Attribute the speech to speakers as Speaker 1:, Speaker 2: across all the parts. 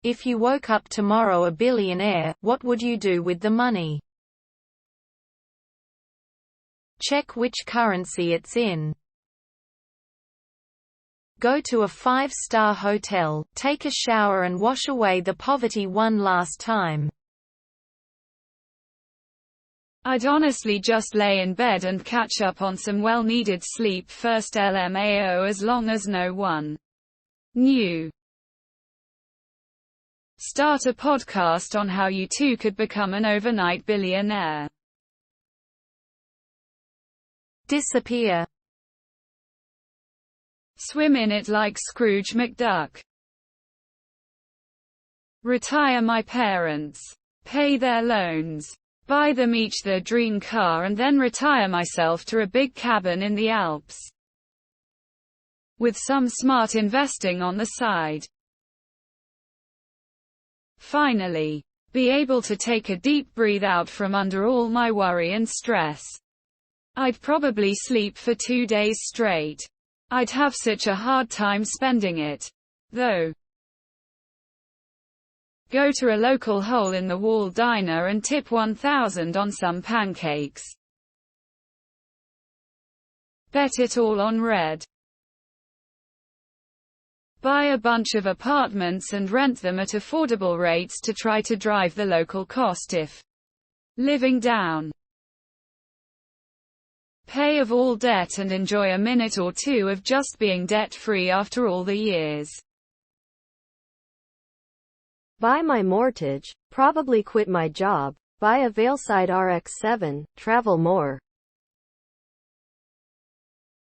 Speaker 1: If you woke up tomorrow a billionaire, what would you do with the money? Check which currency it's in. Go to a 5-star hotel, take a shower and wash away the poverty one last time.
Speaker 2: I'd honestly just lay in bed and catch up on some well-needed sleep first, LMAO, as long as no one knew. Start a podcast on how you too could become an overnight billionaire.
Speaker 1: Disappear.
Speaker 2: Swim in it like Scrooge McDuck. Retire my parents. Pay their loans. Buy them each their dream car and then retire myself to a big cabin in the Alps. With some smart investing on the side. Finally, be able to take a deep breath out from under all my worry and stress. I'd probably sleep for 2 days straight. I'd have such a hard time spending it, though. Go to a local hole-in-the-wall diner and tip 1,000 on some pancakes. Bet it all on red. Buy a bunch of apartments and rent them at affordable rates to try to drive the local cost if living down. Pay off all debt and enjoy a minute or two of just being debt-free after all the years.
Speaker 3: Buy my mortgage, probably quit my job, buy a Veilside RX-7, travel more.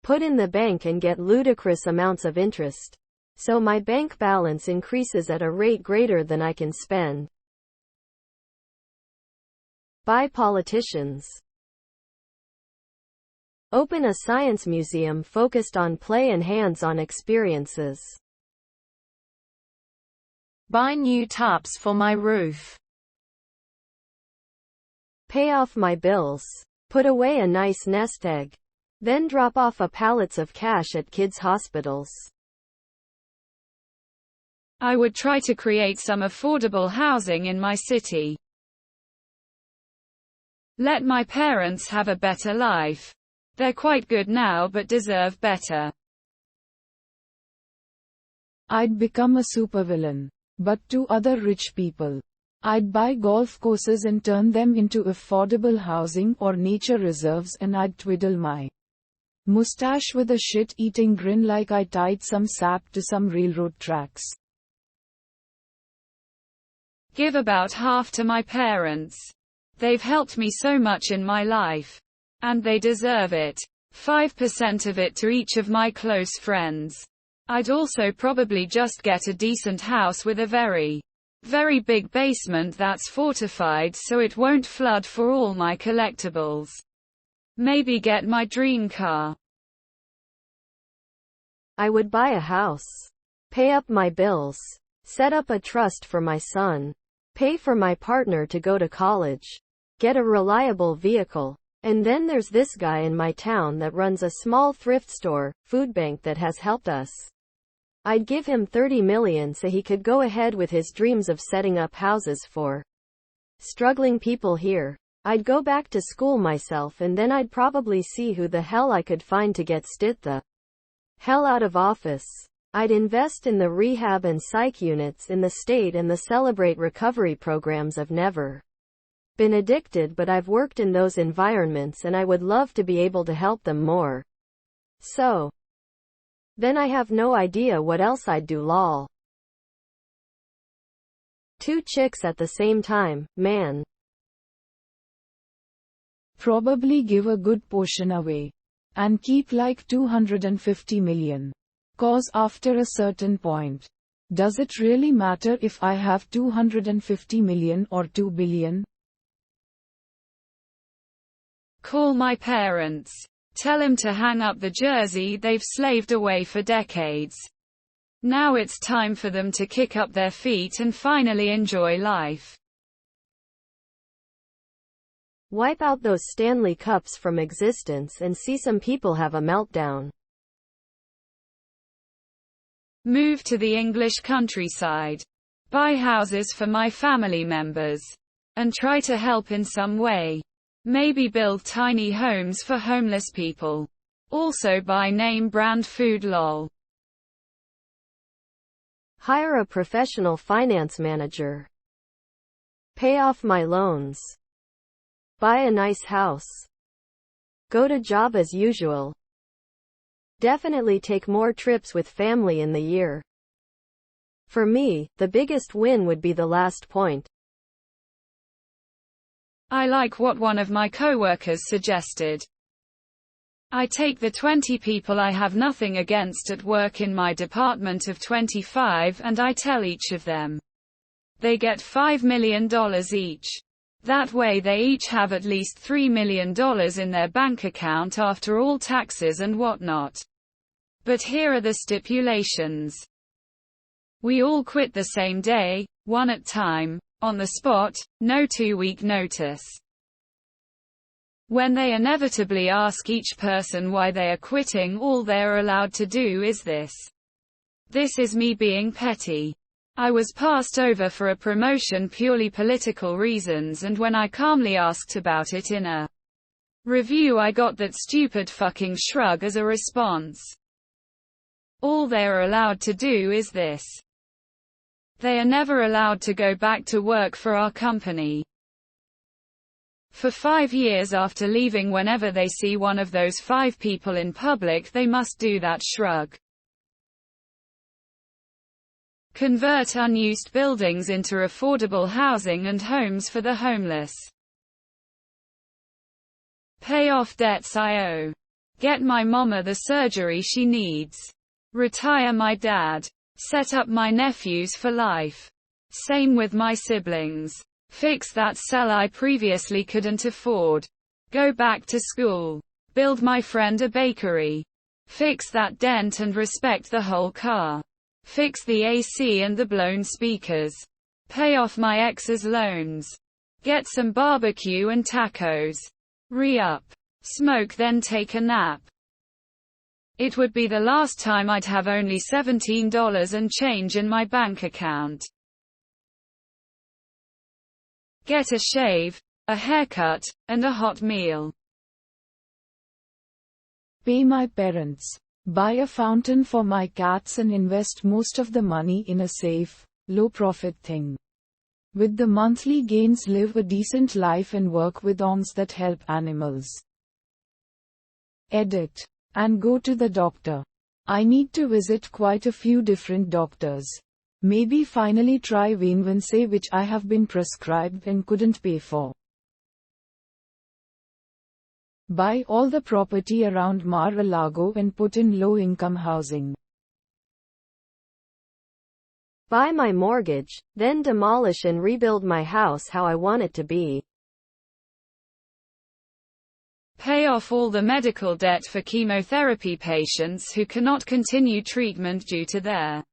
Speaker 3: Put in the bank and get ludicrous amounts of interest. So my bank balance increases at a rate greater than I can spend. Buy politicians. Open a science museum focused on play and hands-on experiences.
Speaker 1: Buy new tarps for my roof.
Speaker 3: Pay off my bills. Put away a nice nest egg. Then drop off a pallets of cash at kids' hospitals.
Speaker 2: I would try to create some affordable housing in my city. Let my parents have a better life. They're quite good now but deserve better.
Speaker 4: I'd become a supervillain, but to other rich people. I'd buy golf courses and turn them into affordable housing or nature reserves, and I'd twiddle my mustache with a shit-eating grin like I tied some sap to some railroad tracks.
Speaker 2: Give about half to my parents. They've helped me so much in my life. And they deserve it. 5% of it to each of my close friends. I'd also probably just get a decent house with a very, very big basement that's fortified so it won't flood for all my collectibles. Maybe get my dream car.
Speaker 3: I would buy a house. Pay up my bills. Set up a trust for my son. Pay for my partner to go to college. Get a reliable vehicle. And then there's this guy in my town that runs a small thrift store, food bank that has helped us. I'd give him 30 million so he could go ahead with his dreams of setting up houses for struggling people here. I'd go back to school myself and then I'd probably see who the hell I could find to get stit the hell out of office. I'd invest in the rehab and psych units in the state and the celebrate recovery programs. I've never been addicted, but I've worked in those environments and I would love to be able to help them more. So then I have no idea what else I'd do. Lol. 2 chicks at the same time, man.
Speaker 4: Probably give a good portion away. And keep like 250 million. Cause after a certain point, does it really matter if I have 250 million or 2 billion?
Speaker 2: Call my parents. Tell them to hang up the jersey they've slaved away for decades. Now it's time for them to kick up their feet and finally enjoy life.
Speaker 3: Wipe out those Stanley Cups from existence and see some people have a meltdown.
Speaker 2: Move to the English countryside. Buy houses for my family members. And try to help in some way. Maybe build tiny homes for homeless people. Also buy name brand food lol.
Speaker 3: Hire a professional finance manager. Pay off my loans. Buy a nice house. Go to job as usual. Definitely take more trips with family in the year. For me, the biggest win would be the last point.
Speaker 2: I like what one of my coworkers suggested. I take the 20 people I have nothing against at work in my department of 25 and I tell each of them. They get $5 million each. That way they each have at least $3 million in their bank account after all taxes and whatnot. But here are the stipulations. We all quit the same day, one at a time, on the spot, no 2-week notice. When they inevitably ask each person why they are quitting, all they are allowed to do is this. This is me being petty. I was passed over for a promotion purely political reasons, and when I calmly asked about it in a review I got that stupid fucking shrug as a response. All they are allowed to do is this. They are never allowed to go back to work for our company. For 5 years after leaving, whenever they see one of those 5 people in public, they must do that shrug. Convert unused buildings into affordable housing and homes for the homeless. Pay off debts I owe. Get my mama the surgery she needs. Retire my dad. Set up my nephews for life. Same with my siblings. Fix that cell I previously couldn't afford. Go back to school. Build my friend a bakery. Fix that dent and respect the whole car. Fix the AC and the blown speakers. Pay off my ex's loans. Get some barbecue and tacos. Re-up. Smoke then take a nap. It would be the last time I'd have only $17 and change in my bank account. Get a shave, a haircut, and a hot meal.
Speaker 4: Pay my parents. Buy a fountain for my cats and invest most of the money in a safe, low-profit thing. With the monthly gains, live a decent life and work with ongs that help animals. Edit. And go to the doctor. I need to visit quite a few different doctors. Maybe finally try Venvanse, which I have been prescribed and couldn't pay for. Buy all the property around Mar-a-Lago and put in low-income housing.
Speaker 3: Buy my mortgage, then demolish and rebuild my house how I want it to be.
Speaker 2: Pay off all the medical debt for chemotherapy patients who cannot continue treatment due to their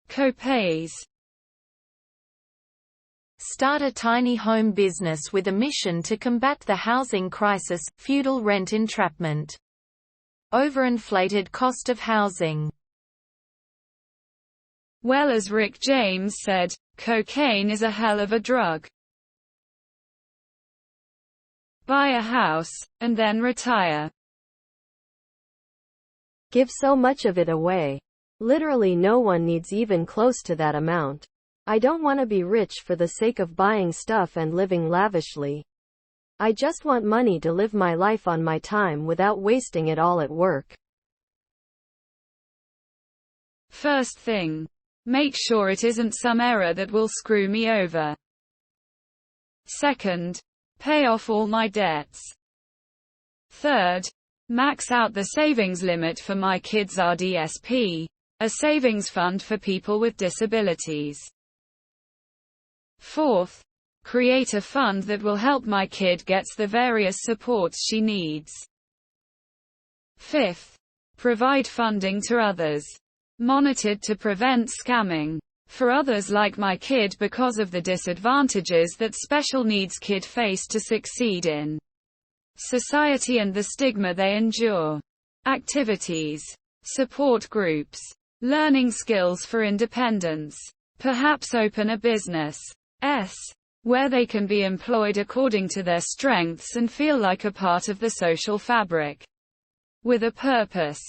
Speaker 2: co-pays.
Speaker 1: Start a tiny home business with a mission to combat the housing crisis, feudal rent entrapment. Overinflated cost of housing.
Speaker 2: Well, as Rick James said, cocaine is a hell of a drug. Buy a house, and then retire.
Speaker 3: Give so much of it away. Literally no one needs even close to that amount. I don't want to be rich for the sake of buying stuff and living lavishly. I just want money to live my life on my time without wasting it all at work.
Speaker 2: First thing. Make sure it isn't some error that will screw me over. Second. Pay off all my debts. Third. Max out the savings limit for my kids' RDSP, a savings fund for people with disabilities. Fourth. Create a fund that will help my kid gets the various supports she needs. Fifth. Provide funding to others. Monitored to prevent scamming. For others like my kid because of the disadvantages that special needs kids face to succeed in society and the stigma they endure. Activities. Support groups. Learning skills for independence. Perhaps open a business. Where they can be employed according to their strengths and feel like a part of the social fabric. With a purpose.